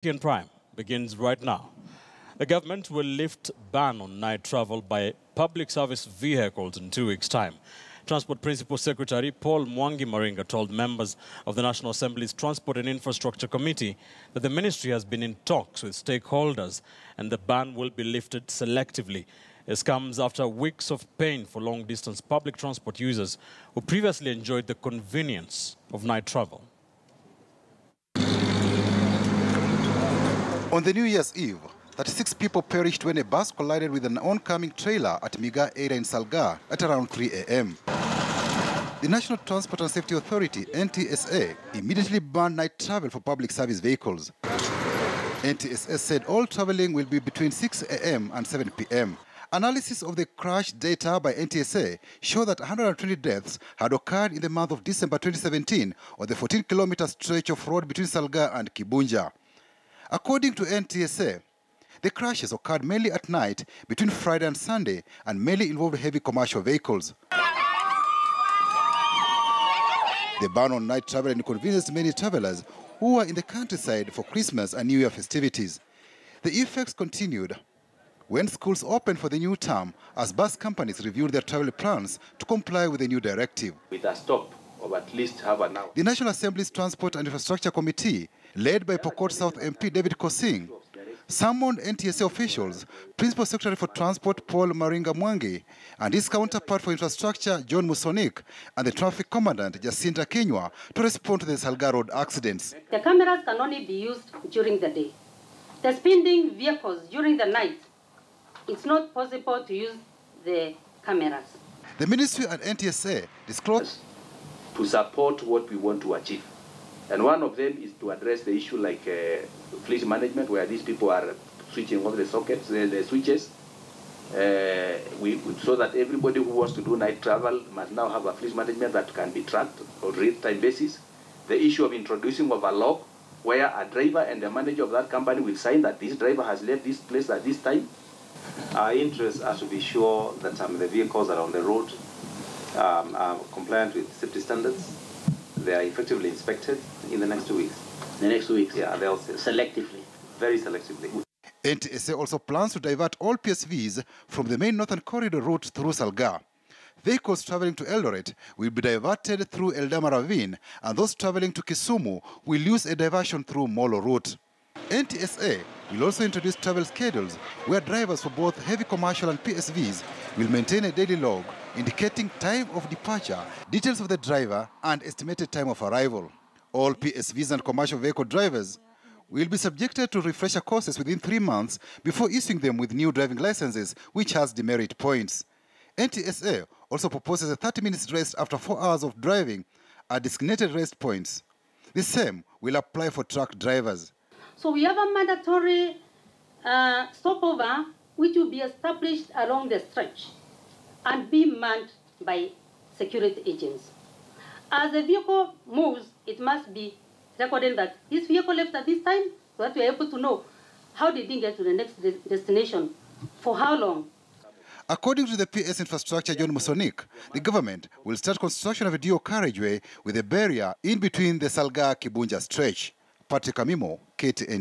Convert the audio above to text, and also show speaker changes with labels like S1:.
S1: KTN Prime begins right now. The government will lift ban on night travel by public service vehicles in 2 weeks' time. Transport Principal Secretary Paul Mwangi Maringa told members of the National Assembly's Transport and Infrastructure Committee that the ministry has been in talks with stakeholders and the ban will be lifted selectively. This comes after weeks of pain for long-distance public transport users who previously enjoyed the convenience of night travel.
S2: On the New Year's Eve, 36 people perished when a bus collided with an oncoming trailer at Miga area in Salga at around 3 a.m. The National Transport and Safety Authority, NTSA, immediately banned night travel for public service vehicles. NTSA said all traveling will be between 6 a.m. and 7 p.m. Analysis of the crash data by NTSA show that 120 deaths had occurred in the month of December 2017 on the 14-kilometer stretch of road between Salga and Kibunja. According to NTSA, the crashes occurred mainly at night between Friday and Sunday and mainly involved heavy commercial vehicles. The ban on night travel inconvenienced many travelers who were in the countryside for Christmas and New Year festivities. The effects continued when schools opened for the new term as bus companies reviewed their travel plans to comply with the new directive.
S3: With a stop of at least half an hour.
S2: The National Assembly's Transport and Infrastructure Committee, led by Pokot South MP David Kosing, summoned NTSA officials, Principal Secretary for Transport Paul Mwangi, and his counterpart for Infrastructure John Musonik, and the Traffic Commandant Jacinta Kenywa to respond to the Salga Road accidents.
S4: The cameras can only be used during the day. The speeding vehicles during the night, it's not possible to use the cameras.
S2: The Ministry and NTSA disclosed
S3: to support what we want to achieve. And one of them is to address the issue like fleet management, where these people are switching off the sockets, the switches, so that everybody who wants to do night travel must now have a fleet management that can be tracked on real-time basis. The issue of introducing of a log, where a driver and the manager of that company will sign that this driver has left this place at this time.
S5: Our interest are to be sure that the vehicles are on the road are compliant with safety standards. They are effectively inspected in the next 2 weeks.
S6: The next 2 weeks?
S5: Yeah, they'll
S6: selectively.
S5: Very selectively.
S2: NTSA also plans to divert all PSVs from the main northern corridor route through Salga. Vehicles traveling to Eldoret will be diverted through Eldama Ravine, and those traveling to Kisumu will use a diversion through Molo route. NTSA will also introduce travel schedules where drivers for both heavy commercial and PSVs will maintain a daily log indicating time of departure, details of the driver, and estimated time of arrival. All PSVs and commercial vehicle drivers will be subjected to refresher courses within 3 months before issuing them with new driving licenses, which has demerit points. NTSA also proposes a 30 minutes rest after 4 hours of driving at designated rest points. The same will apply for truck drivers.
S4: So we have a mandatory stopover which will be established along the stretch and be manned by security agents. As the vehicle moves, it must be recorded that this vehicle left at this time, so that we are able to know how did it get to the next destination, for how long.
S2: According to the PS Infrastructure John Musonik, the government will start construction of a dual carriageway with a barrier in between the Salga-Kibunja stretch. Patrick Amimo, KTN.